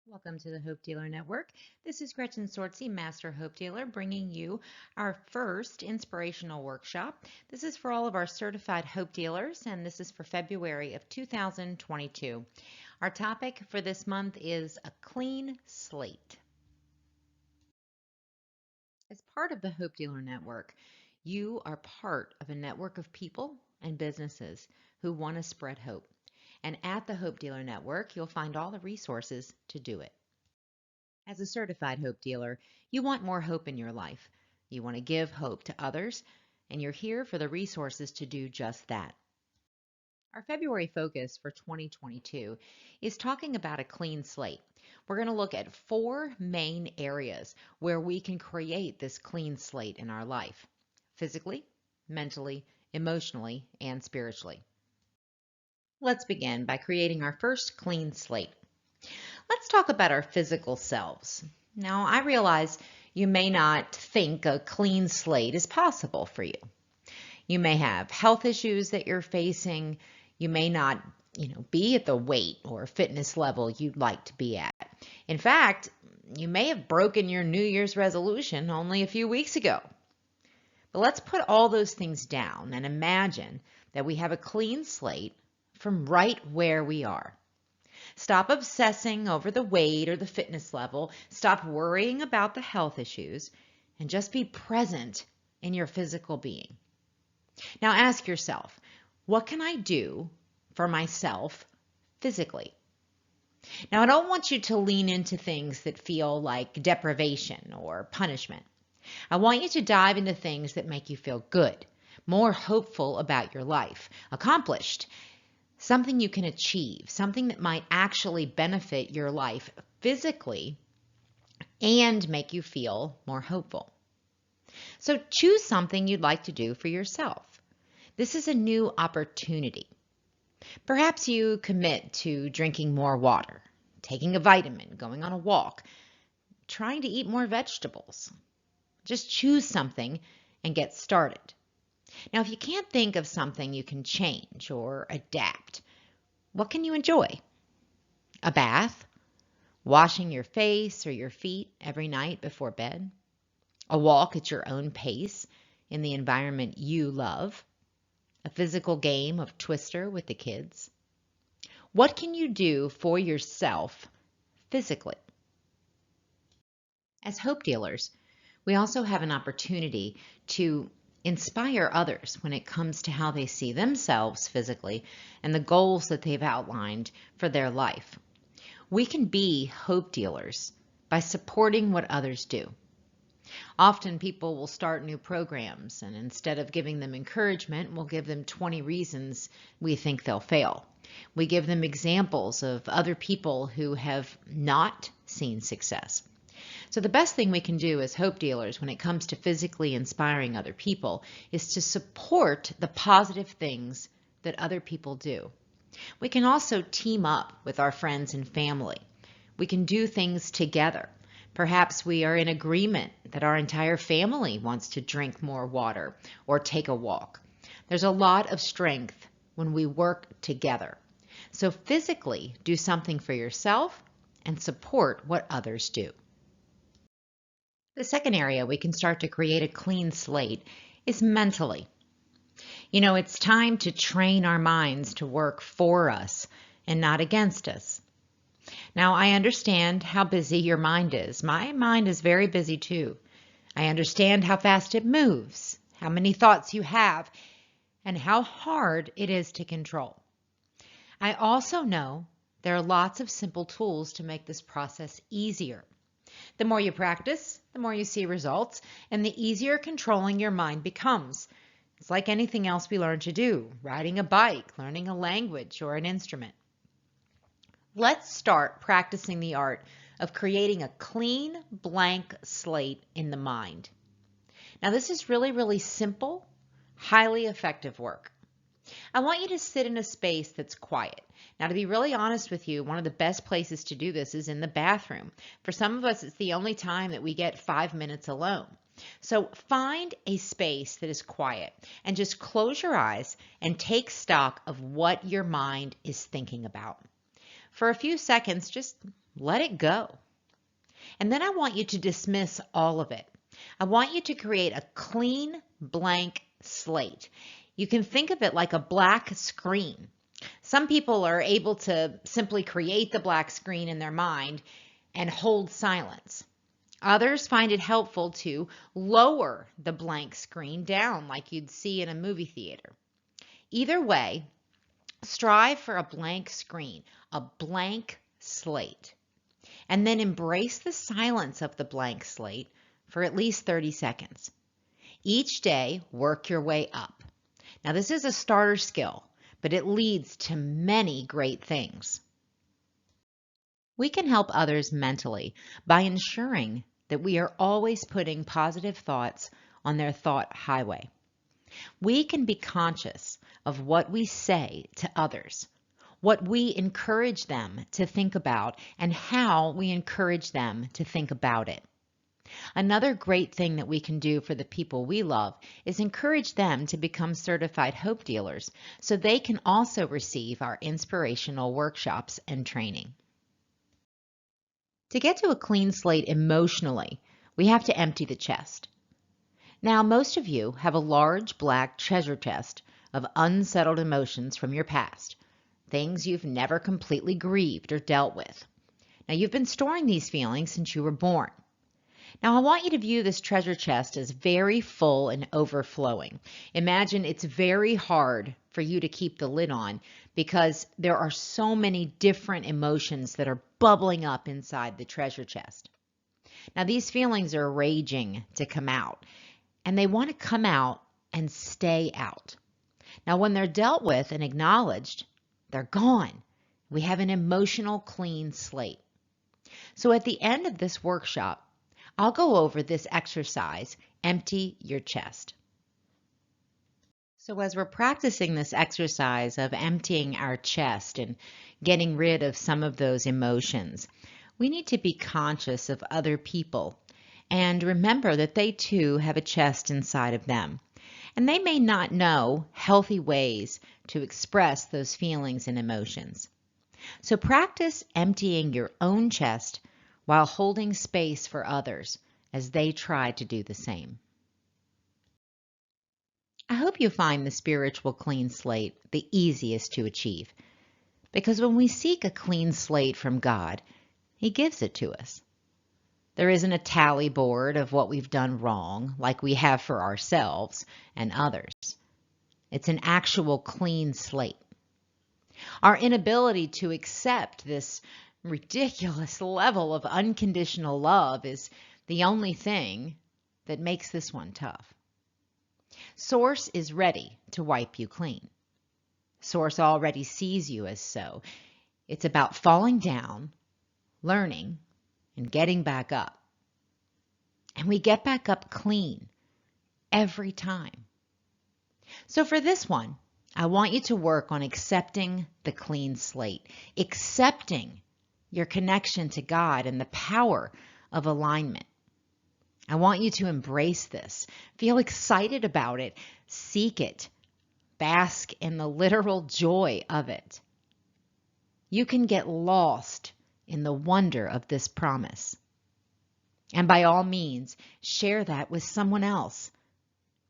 Welcome to the Hope Dealer Network. This is Gretchen Sortzi, Master Hope Dealer, bringing you our first inspirational workshop. This is for all of our certified Hope Dealers, and this is for February of 2022. Our topic for this month is a clean slate. As part of the Hope Dealer Network, you are part of a network of people and businesses who want to spread hope. And at the Hope Dealer Network, you'll find all the resources to do it. As a certified hope dealer, you want more hope in your life. You want to give hope to others, and you're here for the resources to do just that. Our February focus for 2022 is talking about a clean slate. We're going to look at 4 main areas where we can create this clean slate in our life: physically, mentally, emotionally, and spiritually. Let's begin by creating our first clean slate. Let's talk about our physical selves. Now, I realize you may not think a clean slate is possible for you. You may have health issues that you're facing. You may not, be at the weight or fitness level you'd like to be at. In fact, you may have broken your New Year's resolution only a few weeks ago. But let's put all those things down and imagine that we have a clean slate from right where we are. Stop obsessing over the weight or the fitness level. Stop worrying about the health issues and just be present in your physical being. Now ask yourself, what can I do for myself physically? Now, I don't want you to lean into things that feel like deprivation or punishment. I want you to dive into things that make you feel good, more hopeful about your life, accomplished, something you can achieve, something that might actually benefit your life physically and make you feel more hopeful. So choose something you'd like to do for yourself. This is a new opportunity. Perhaps you commit to drinking more water, taking a vitamin, going on a walk, trying to eat more vegetables. Just choose something and get started. Now, if you can't think of something you can change or adapt, what can you enjoy? A bath? Washing your face or your feet every night before bed? A walk at your own pace in the environment you love? A physical game of Twister with the kids? What can you do for yourself physically? As hope dealers, we also have an opportunity to inspire others when it comes to how they see themselves physically and the goals that they've outlined for their life. We can be hope dealers by supporting what others do. Often people will start new programs, and instead of giving them encouragement, we'll give them 20 reasons we think they'll fail. We give them examples of other people who have not seen success. So the best thing we can do as hope dealers when it comes to physically inspiring other people is to support the positive things that other people do. We can also team up with our friends and family. We can do things together. Perhaps we are in agreement that our entire family wants to drink more water or take a walk. There's a lot of strength when we work together. So physically, do something for yourself and support what others do. The second area we can start to create a clean slate is mentally. It's time to train our minds to work for us and not against us. Now, I understand how busy your mind is. My mind is very busy too. I understand how fast it moves, how many thoughts you have, and how hard it is to control. I also know there are lots of simple tools to make this process easier. The more you practice, the more you see results, and the easier controlling your mind becomes. It's like anything else we learn to do, riding a bike, learning a language, or an instrument. Let's start practicing the art of creating a clean, blank slate in the mind. Now, this is really, really simple, highly effective work. I want you to sit in a space that's quiet. Now, to be really honest with you, one of the best places to do this is in the bathroom. For some of us, it's the only time that we get 5 minutes alone. So find a space that is quiet and just close your eyes and take stock of what your mind is thinking about. For a few seconds, just let it go. And then I want you to dismiss all of it. I want you to create a clean, blank slate. You can think of it like a black screen. Some people are able to simply create the black screen in their mind and hold silence. Others find it helpful to lower the blank screen down like you'd see in a movie theater. Either way, strive for a blank screen, a blank slate, and then embrace the silence of the blank slate for at least 30 seconds. Each day, work your way up. Now, this is a starter skill, but it leads to many great things. We can help others mentally by ensuring that we are always putting positive thoughts on their thought highway. We can be conscious of what we say to others, what we encourage them to think about, and how we encourage them to think about it. Another great thing that we can do for the people we love is encourage them to become certified hope dealers so they can also receive our inspirational workshops and training. To get to a clean slate emotionally, we have to empty the chest. Now, most of you have a large black treasure chest of unsettled emotions from your past, things you've never completely grieved or dealt with. Now, you've been storing these feelings since you were born. Now, I want you to view this treasure chest as very full and overflowing. Imagine it's very hard for you to keep the lid on because there are so many different emotions that are bubbling up inside the treasure chest. Now, these feelings are raging to come out, and they want to come out and stay out. Now, when they're dealt with and acknowledged, they're gone. We have an emotional clean slate. So at the end of this workshop, I'll go over this exercise, empty your chest. So as we're practicing this exercise of emptying our chest and getting rid of some of those emotions, we need to be conscious of other people and remember that they too have a chest inside of them. And they may not know healthy ways to express those feelings and emotions. So practice emptying your own chest while holding space for others as they try to do the same. I hope you find the spiritual clean slate the easiest to achieve, because when we seek a clean slate from God, He gives it to us. There isn't a tally board of what we've done wrong like we have for ourselves and others. It's an actual clean slate. Our inability to accept this ridiculous level of unconditional love is the only thing that makes this one tough. Source is ready to wipe you clean. Source already sees you as so. It's about falling down, learning, and getting back up. And we get back up clean every time. So for this one, I want you to work on accepting the clean slate, accepting your connection to God and the power of alignment. I want you to embrace this, feel excited about it, seek it, bask in the literal joy of it. You can get lost in the wonder of this promise. And by all means, share that with someone else.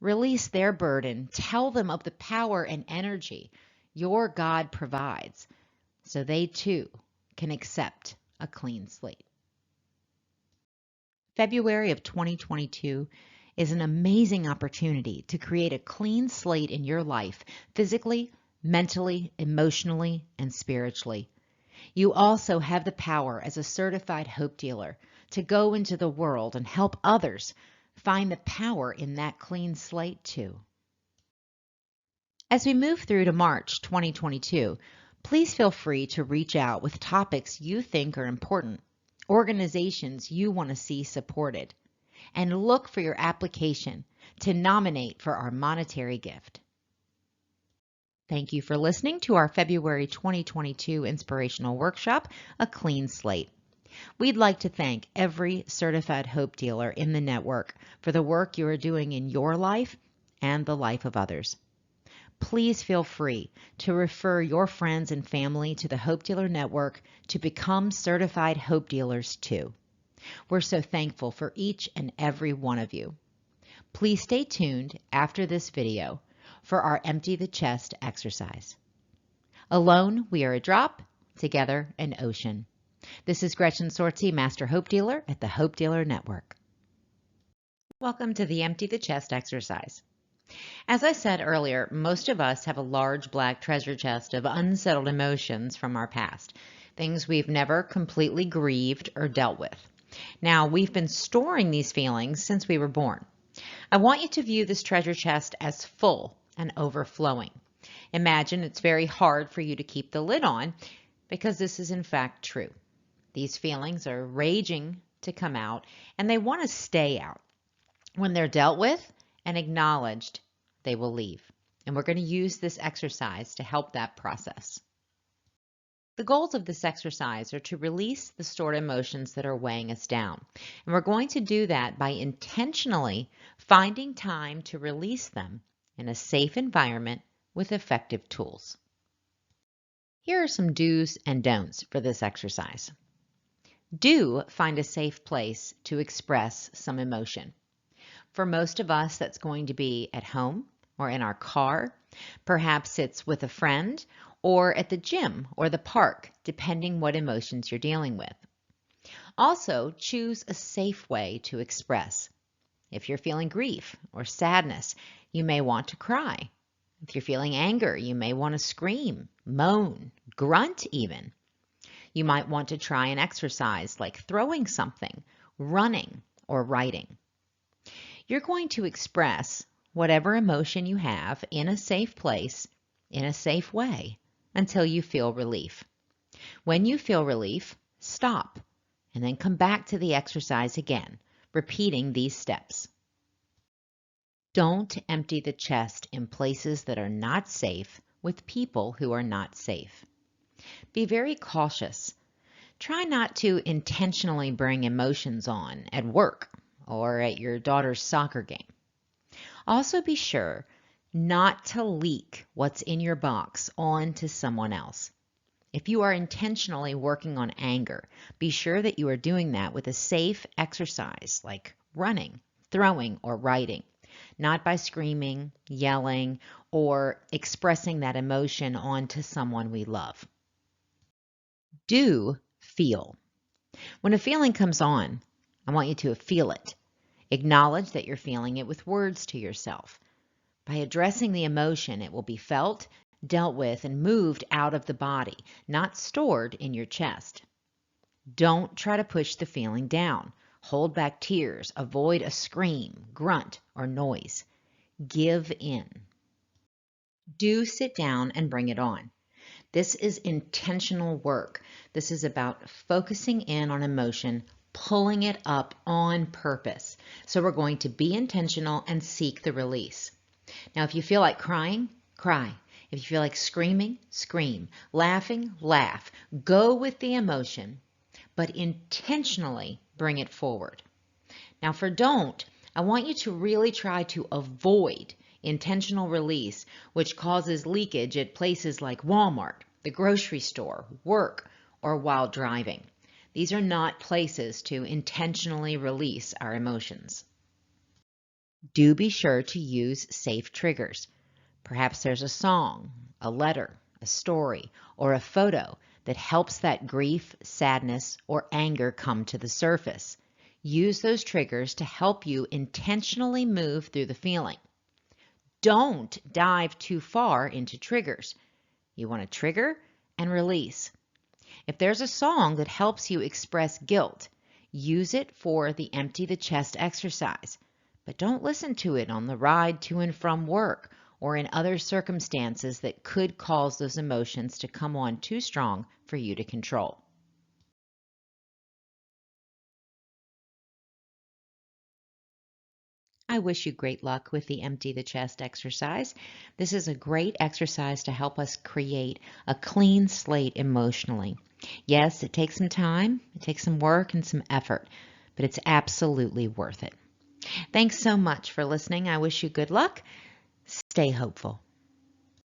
Release their burden. Tell them of the power and energy your God provides so they too can accept a clean slate. February of 2022 is an amazing opportunity to create a clean slate in your life, physically, mentally, emotionally, and spiritually. You also have the power as a certified hope dealer to go into the world and help others find the power in that clean slate too. As we move through to March 2022, please feel free to reach out with topics you think are important, organizations you want to see supported, and look for your application to nominate for our monetary gift. Thank you for listening to our February 2022 inspirational workshop, A Clean Slate. We'd like to thank every certified hope dealer in the network for the work you are doing in your life and the life of others. please feel free to refer your friends and family to the Hope Dealer Network to become certified Hope Dealers too. We're so thankful for each and every one of you. Please stay tuned after this video for our Empty the Chest exercise. Alone, we are a drop, together, an ocean. This is Gretchen Sortzi, Master Hope Dealer at the Hope Dealer Network. Welcome to the Empty the Chest exercise. As I said earlier, most of us have a large black treasure chest of unsettled emotions from our past, things we've never completely grieved or dealt with. Now, we've been storing these feelings since we were born. I want you to view this treasure chest as full and overflowing. Imagine it's very hard for you to keep the lid on because this is in fact true. These feelings are raging to come out and they want to stay out. When they're dealt with and acknowledged, they will leave. And we're going to use this exercise to help that process. The goals of this exercise are to release the stored emotions that are weighing us down. And we're going to do that by intentionally finding time to release them in a safe environment with effective tools. Here are some do's and don'ts for this exercise. Do find a safe place to express some emotion. For most of us, that's going to be at home or in our car. Perhaps it's with a friend or at the gym or the park, depending what emotions you're dealing with. Also, choose a safe way to express. If you're feeling grief or sadness, you may want to cry. If you're feeling anger, you may want to scream, moan, grunt even. You might want to try an exercise like throwing something, running, or writing. You're going to express whatever emotion you have in a safe place, in a safe way, until you feel relief. When you feel relief, stop, and then come back to the exercise again, repeating these steps. Don't empty the chest in places that are not safe with people who are not safe. Be very cautious. Try not to intentionally bring emotions on at work or at your daughter's soccer game. Also be sure not to leak what's in your box onto someone else. If you are intentionally working on anger, be sure that you are doing that with a safe exercise like running, throwing, or writing, not by screaming, yelling, or expressing that emotion onto someone we love. Do feel. When a feeling comes on, I want you to feel it. Acknowledge that you're feeling it with words to yourself. By addressing the emotion, it will be felt, dealt with, and moved out of the body, not stored in your chest. Don't try to push the feeling down. Hold back tears. Avoid a scream, grunt, or noise. Give in. Do sit down and bring it on. This is intentional work. This is about focusing in on emotion, pulling it up on purpose. So we're going to be intentional and seek the release. Now, if you feel like crying, cry. If you feel like screaming, scream. Laughing, laugh. Go with the emotion, but intentionally bring it forward. Now, for don't, I want you to really try to avoid intentional release, which causes leakage at places like Walmart, the grocery store, work, or while driving. These are not places to intentionally release our emotions. Do be sure to use safe triggers. Perhaps there's a song, a letter, a story, or a photo that helps that grief, sadness, or anger come to the surface. Use those triggers to help you intentionally move through the feeling. Don't dive too far into triggers. You want to trigger and release. If there's a song that helps you express guilt, use it for the empty the chest exercise. But don't listen to it on the ride to and from work or in other circumstances that could cause those emotions to come on too strong for you to control. I wish you great luck with the Empty the Chest exercise. This is a great exercise to help us create a clean slate emotionally. Yes, it takes some time, it takes some work and some effort, but it's absolutely worth it. Thanks so much for listening. I wish you good luck. Stay hopeful.